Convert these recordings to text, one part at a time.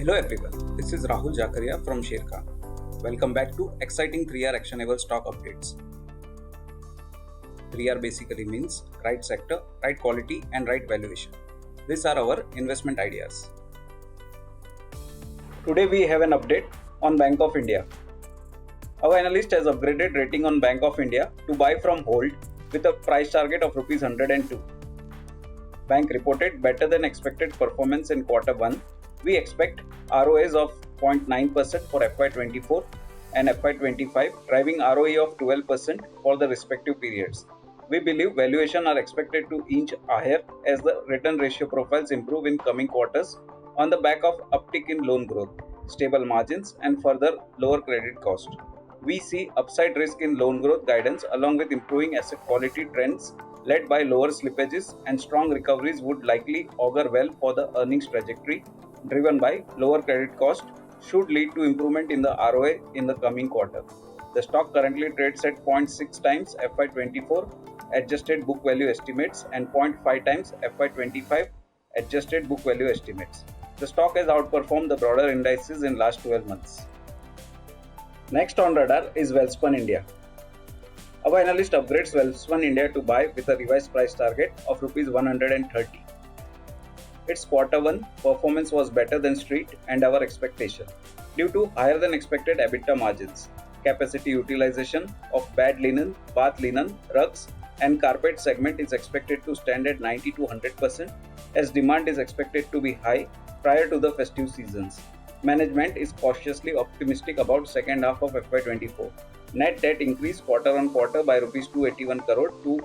Hello everyone, this is Rahul Jakaria from Sharekhan. Welcome back to exciting 3R actionable stock updates. 3R basically means right sector, right quality and right valuation. These are our investment ideas. Today we have an update on Bank of India. Our analyst has upgraded rating on Bank of India to buy from hold with a price target of Rs 102. Bank reported better than expected performance in quarter 1. We expect ROAs of 0.9% for FY24 and FY25, driving ROE of 12% for the respective periods. We believe valuation are expected to inch higher as the return ratio profiles improve in coming quarters on the back of uptick in loan growth, stable margins and further lower credit cost. We see upside risk in loan growth guidance along with improving asset quality trends led by lower slippages and strong recoveries would likely augur well for the earnings trajectory driven by lower credit cost should lead to improvement in the ROA in the coming quarter. The stock currently trades at 0.6 times FY24 adjusted book value estimates and 0.5 times FY25 adjusted book value estimates. The stock has outperformed the broader indices in last 12 months. Next on radar is Welspun India. Our analyst upgrades Welspun India to buy with a revised price target of Rs 130. Its quarter 1 performance was better than street and our expectation due to higher than expected EBITDA margins. Capacity utilization of bed linen, bath linen, rugs and carpet segment is expected to stand at 90 to 100% as demand is expected to be high prior to the festive seasons. Management is cautiously optimistic about second half of FY24. Net debt increased quarter on quarter by Rs 281 crore to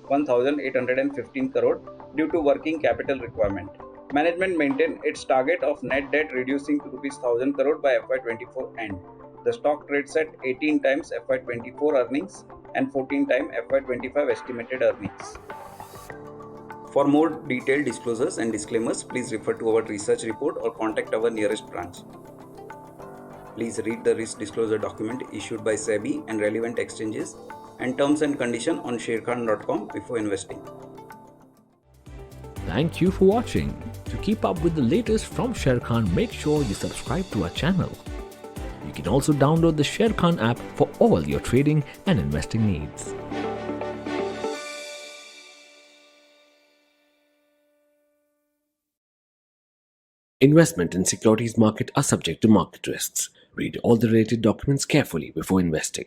1,815 crore due to working capital requirement. Management maintained its target of net debt reducing to Rs 1,000 crore by FY24 end. The stock trades at 18 times FY24 earnings and 14 times FY25 estimated earnings. For more detailed disclosures and disclaimers, please refer to our research report or contact our nearest branch. Please read the risk disclosure document issued by SEBI and relevant exchanges and terms and conditions on sharekhan.com before investing. Thank you for watching. To keep up with the latest from Sharekhan, make sure you subscribe to our channel. You can also download the Sharekhan app for all your trading and investing needs. Investment in securities market are subject to market risks. Read all the related documents carefully before investing.